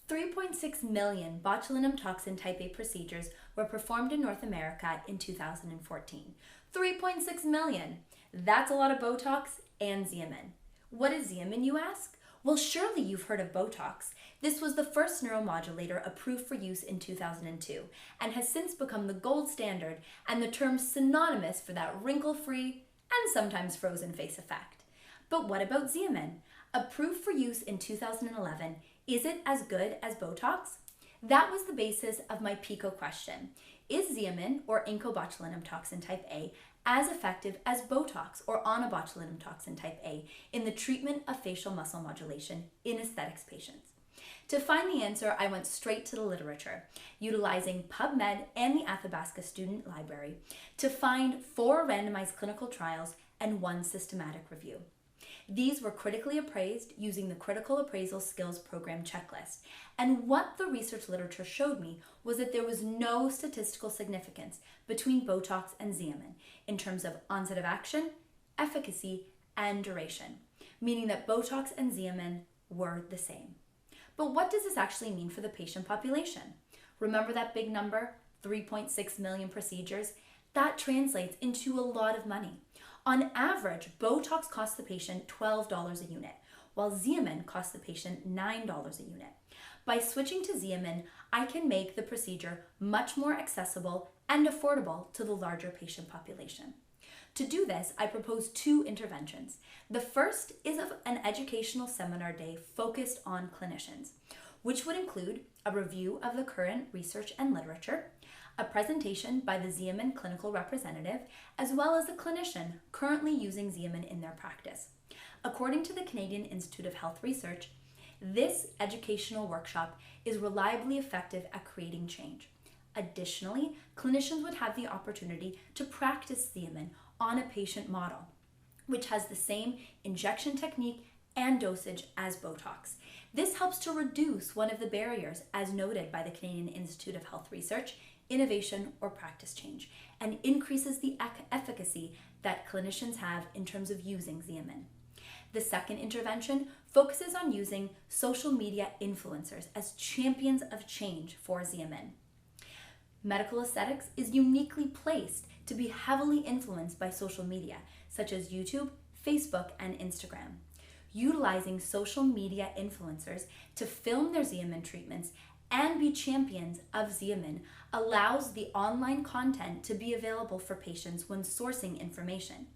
3.6 million botulinum toxin type A procedures were performed in North America in 2014. 3.6 million! That's a lot of Botox and Xeomin. What is Xeomin, you ask? Well, surely you've heard of Botox. This was the first neuromodulator approved for use in 2002 and has since become the gold standard and the term synonymous for that wrinkle-free and sometimes frozen face effect. But what about Xeomin? Approved for use in 2011, is it as good as Botox? That was the basis of my PICO question. Is Xeomin, or incobotulinum toxin type A, as effective as Botox or onabotulinum toxin type A in the treatment of facial muscle modulation in aesthetics patients? To find the answer, I went straight to the literature, utilizing PubMed and the Athabasca Student Library to find 4 randomized clinical trials and 1 systematic review. These were critically appraised using the Critical Appraisal Skills Program checklist, and what the research literature showed me was that there was no statistical significance between Botox and Xeomin in terms of onset of action, efficacy, and duration, meaning that Botox and Xeomin were the same. But what does this actually mean for the patient population? Remember that big number, 3.6 million procedures? That translates into a lot of money. On average, Botox costs the patient $12 a unit, while Xeomin costs the patient $9 a unit. By switching to Xeomin, I can make the procedure much more accessible and affordable to the larger patient population. To do this, I propose 2 interventions. The first is an educational seminar day focused on clinicians, which would include a review of the current research and literature, a presentation by the Xeomin clinical representative, as well as a clinician currently using Xeomin in their practice. According to the Canadian Institute of Health Research, this educational workshop is reliably effective at creating change. Additionally, clinicians would have the opportunity to practice Xeomin on a patient model, which has the same injection technique and dosage as Botox. This helps to reduce one of the barriers, as noted by the Canadian Institute of Health Research, innovation or practice change, and increases the efficacy that clinicians have in terms of using Xeomin. The second intervention focuses on using social media influencers as champions of change for Xeomin. Medical aesthetics is uniquely placed to be heavily influenced by social media, such as YouTube, Facebook, and Instagram. Utilizing social media influencers to film their Xeomin treatments and be champions of Xeomin allows the online content to be available for patients when sourcing information.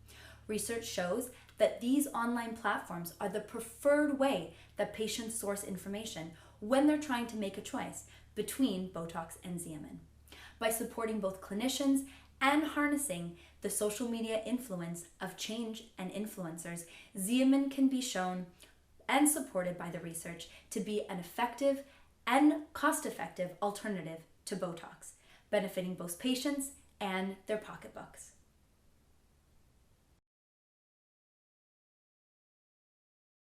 Research shows that these online platforms are the preferred way that patients source information when they're trying to make a choice between Botox and Xeomin. By supporting both clinicians and harnessing the social media influence of change and influencers, Xeomin can be shown and supported by the research to be an effective and cost-effective alternative to Botox, benefiting both patients and their pocketbooks.